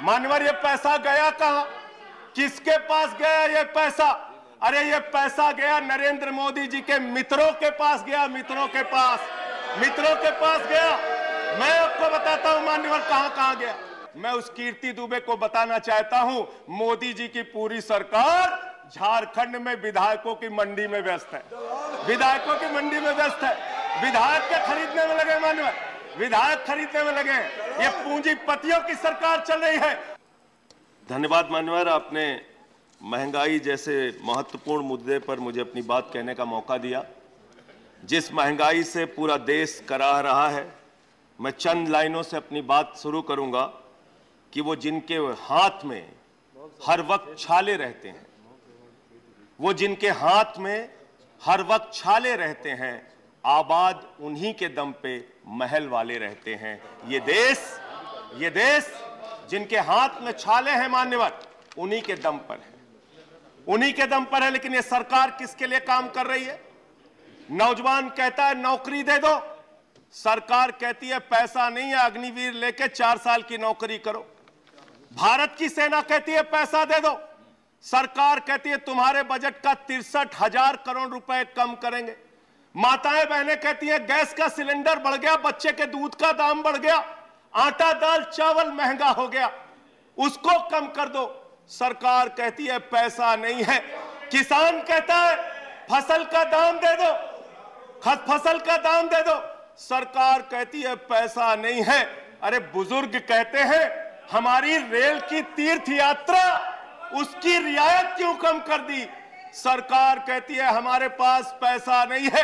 मान्यवर, ये पैसा गया कहां? किसके पास गया ये पैसा? अरे ये पैसा गया नरेंद्र मोदी जी के मित्रों के पास गया, मित्रों के पास गया। मैं आपको बताता हूं मान्यवर कहां कहां गया। मैं उस कीर्ति दुबे को बताना चाहता हूं, मोदी जी की पूरी सरकार झारखंड में विधायकों की मंडी में व्यस्त है, विधायकों की मंडी में व्यस्त है। विधायक के खरीदने में लगे मान्यवर, विधायक खरीदने में लगे। ये पूंजीपतियों की सरकार चल रही है। धन्यवाद मान्यवर, आपने महंगाई जैसे महत्वपूर्ण मुद्दे पर मुझे अपनी बात कहने का मौका दिया। जिस महंगाई से पूरा देश कराह रहा है, मैं चंद लाइनों से अपनी बात शुरू करूंगा कि वो जिनके हाथ में हर वक्त छाले रहते हैं, वो जिनके हाथ में हर वक्त छाले रहते हैं, आबाद उन्हीं के दम पे महल वाले रहते हैं। ये देश जिनके हाथ में छाले हैं मान्यवर, उन्हीं के दम पर है, उन्हीं के दम पर है। लेकिन ये सरकार किसके लिए काम कर रही है? नौजवान कहता है नौकरी दे दो, सरकार कहती है पैसा नहीं है, अग्निवीर लेके 4 साल की नौकरी करो। भारत की सेना कहती है पैसा दे दो, सरकार कहती है तुम्हारे बजट का 63,000 करोड़ रुपए कम करेंगे। माताएं बहनें कहती हैं गैस का सिलेंडर बढ़ गया, बच्चे के दूध का दाम बढ़ गया, आटा दाल चावल महंगा हो गया, उसको कम कर दो। सरकार कहती है पैसा नहीं है। किसान कहता है फसल का दाम दे दो, फसल का दाम दे दो, सरकार कहती है पैसा नहीं है। अरे बुजुर्ग कहते हैं हमारी रेल की तीर्थ यात्रा, उसकी रियायत क्यों कम कर दी? सरकार कहती है हमारे पास पैसा नहीं है।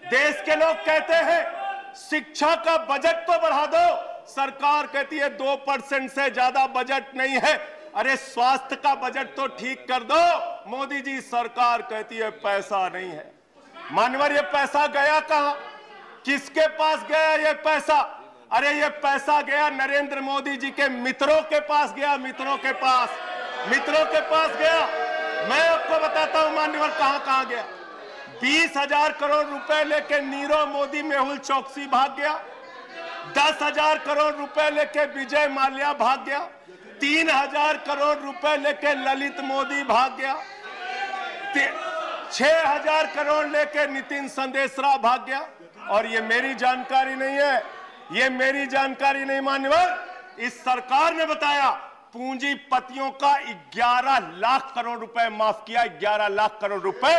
देश के लोग कहते हैं शिक्षा का बजट तो बढ़ा दो, सरकार कहती है 2% से ज्यादा बजट नहीं है। अरे स्वास्थ्य का बजट तो ठीक कर दो, मोदी जी सरकार कहती है पैसा नहीं है। मान्यवर, ये पैसा गया कहां? किसके पास गया ये पैसा? अरे ये पैसा गया नरेंद्र मोदी जी के मित्रों के पास गया, मित्रों के पास गया। मैं आपको बताता हूं मान्यवर कहां कहां गया। 20,000 करोड़ रुपए लेके नीरव मोदी मेहुल चौकसी भाग गया, 10,000 करोड़ रुपए लेके विजय माल्या भाग गया, 3,000 करोड़ रुपए लेके ललित मोदी भाग गया, 6,000 करोड़ लेके नितिन संदेशरा भाग गया। और ये मेरी जानकारी नहीं है, ये मेरी जानकारी नहीं मान्यवर, इस सरकार ने बताया पूंजीपतियों का 11 लाख करोड़ रुपए माफ किया। 11 लाख करोड़ रुपए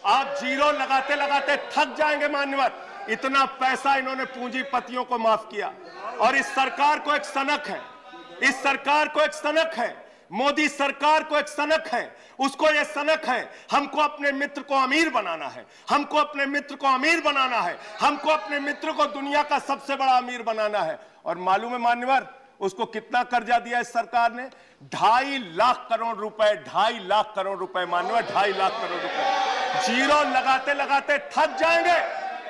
आप जीरो लगाते लगाते थक जाएंगे मान्यवर, इतना पैसा इन्होंने पूंजीपतियों को माफ किया। और इस सरकार को एक सनक है, इस सरकार को एक सनक है, मोदी सरकार को एक सनक है। उसको ये सनक है हमको अपने मित्र को अमीर बनाना है, हमको अपने मित्र को अमीर बनाना है, हमको अपने मित्र को दुनिया का सबसे बड़ा अमीर बनाना है। और मालूम है मान्यवर उसको कितना कर्जा दिया इस सरकार ने? 2.5 लाख करोड़ रुपए, 2.5 लाख करोड़ रुपए मान्यवर, 2.5 लाख करोड़ रुपए। जीरो लगाते लगाते थक जाएंगे।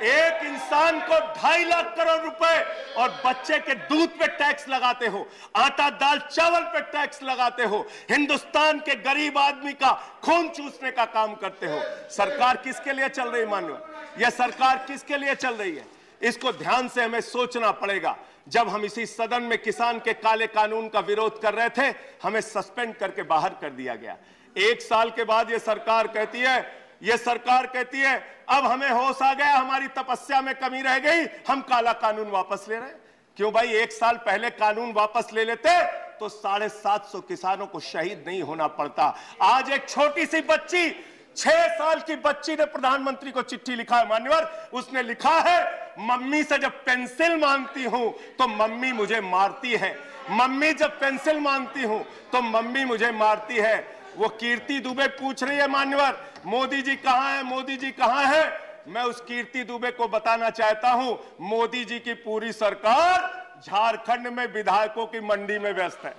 एक इंसान को 2.5 लाख करोड़ रुपए और बच्चे के दूध पे टैक्स लगाते हो, आटा दाल चावल पे टैक्स लगाते हो, हिंदुस्तान के गरीब आदमी का खून चूसने का काम करते हो। सरकार किसके लिए चल रही मान्यवर? यह सरकार किसके लिए चल रही है? इसको ध्यान से हमें सोचना पड़ेगा। जब हम इसी सदन में किसान के काले कानून का विरोध कर रहे थे, हमें सस्पेंड करके बाहर कर दिया गया। 1 साल के बाद ये सरकार कहती है अब हमें होश आ गया, हमारी तपस्या में कमी रह गई, हम काला कानून वापस ले रहे हैं। क्यों भाई? 1 साल पहले कानून वापस ले लेते तो 750 किसानों को शहीद नहीं होना पड़ता। आज एक छोटी सी बच्ची, 6 साल की बच्ची ने प्रधानमंत्री को चिट्ठी लिखा है मान्यवर। उसने लिखा है मम्मी से जब पेंसिल मांगती हूं तो मम्मी मुझे मारती है, मम्मी जब पेंसिल मांगती हूं तो मम्मी मुझे मारती है। वो कीर्ति दुबे पूछ रही है मान्यवर मोदी जी कहां है, मोदी जी कहां है? मैं उस कीर्ति दुबे को बताना चाहता हूं मोदी जी की पूरी सरकार झारखंड में विधायकों की मंडी में व्यस्त है,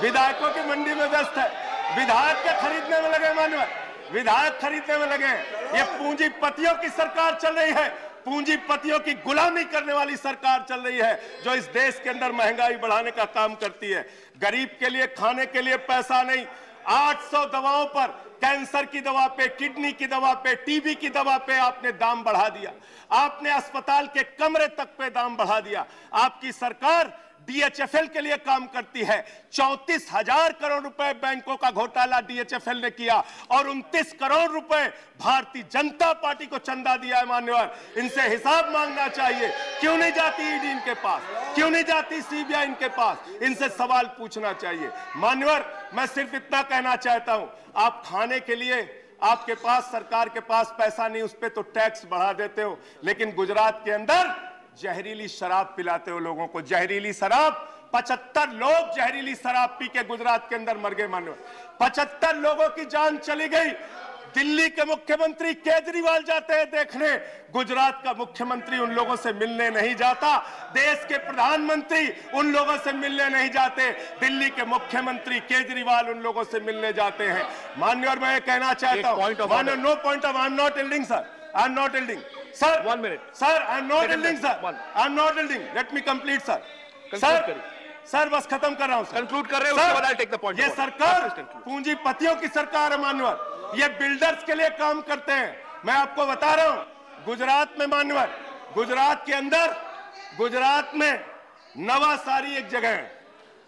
विधायकों की मंडी में व्यस्त है। विधायक के खरीदने में लगे मान्यवर, विधायक खरीदने में लगे। ये पूंजीपतियों की सरकार चल रही है, पूंजीपतियों की गुलामी करने वाली सरकार चल रही है, जो इस देश के अंदर महंगाई बढ़ाने का काम करती है। गरीब के लिए खाने के लिए पैसा नहीं, 800 दवाओं पर, कैंसर की दवा पे, किडनी की दवा पे, टीबी की दवा पे आपने दाम बढ़ा दिया, आपने अस्पताल के कमरे तक पे दाम बढ़ा दिया। आपकी सरकार डीएचएफएल के लिए काम करती है। 34,000 करोड़ रुपए बैंकों का घोटाला डीएचएफएल ने किया और 29 करोड़ रुपए भारतीय जनता पार्टी को चंदा दिया है। मान्यवर, इनसे हिसाब मांगना चाहिए। क्यों नहीं जाती ईडी इनके पास, क्यों नहीं जाती सीबीआई इनके पास, इनसे सवाल पूछना चाहिए। मान्यवर, मैं सिर्फ इतना कहना चाहता हूं, आप खाने के लिए आपके पास, सरकार के पास पैसा नहीं, उस पर तो टैक्स बढ़ा देते हो, लेकिन गुजरात के अंदर जहरीली शराब पिलाते हो लोगों को। जहरीली शराब, 75 लोग जहरीली शराब पी के गुजरात के अंदर मर गए। मानो 75 लोगों की जान चली गई। दिल्ली के मुख्यमंत्री केजरीवाल जाते हैं देखने, गुजरात का मुख्यमंत्री उन लोगों से मिलने नहीं जाता। देश के प्रधानमंत्री उन लोगों से मिलने नहीं जाते, दिल्ली के मुख्यमंत्री केजरीवाल उन लोगों से मिलने जाते हैं। माननीय, मैं ये कहना चाहता हूं, माननीय, no point of, I am not yielding sir, I am not yielding sir, 1 minute sir, I am not yielding sir, I am not yielding, let me complete sir. Sir बस खत्म कर रहा हूं, कंक्लूड कर रहे हो, उसके बाद आई टेक द पॉइंट। ये सरकार पूंजीपतियों की सरकार है मान्यवर, ये बिल्डर्स के लिए काम करते हैं। मैं आपको बता रहा हूं, गुजरात में मान्यवर, गुजरात के अंदर, गुजरात में नवासारी एक जगह है,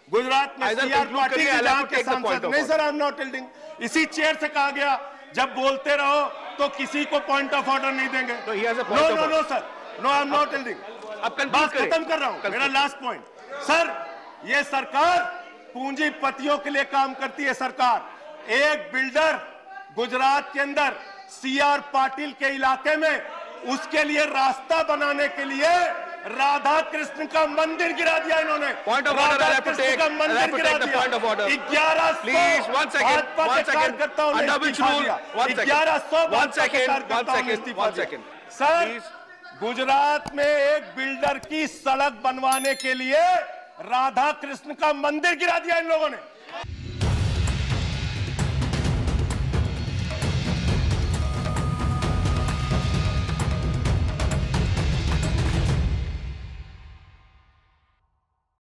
गुजरात में सीआर पार्टी के जहां के सांसद, नहीं sir, I am not yielding, इसी चेयर से कहा गया जब बोलते रहो तो किसी को पॉइंट ऑफ ऑर्डर नहीं देंगे। No sir, no, I am not yielding. बात खत्म कर रहा हूं, मेरा लास्ट पॉइंट सर, ये सरकार पूंजीपतियों के लिए काम करती है। सरकार एक बिल्डर गुजरात के अंदर सीआर पाटिल के इलाके में, उसके लिए रास्ता बनाने के लिए राधा कृष्ण का मंदिर गिरा दिया इन्होंने। Point of order, Radha Krishna का मंदिर गिरा दिया। 1100 please 1 second, 1 second sir, Gujarat में एक बिल्डर की सड़क बनवाने के लिए राधा कृष्ण का मंदिर गिरा दिया इन लोगों ने।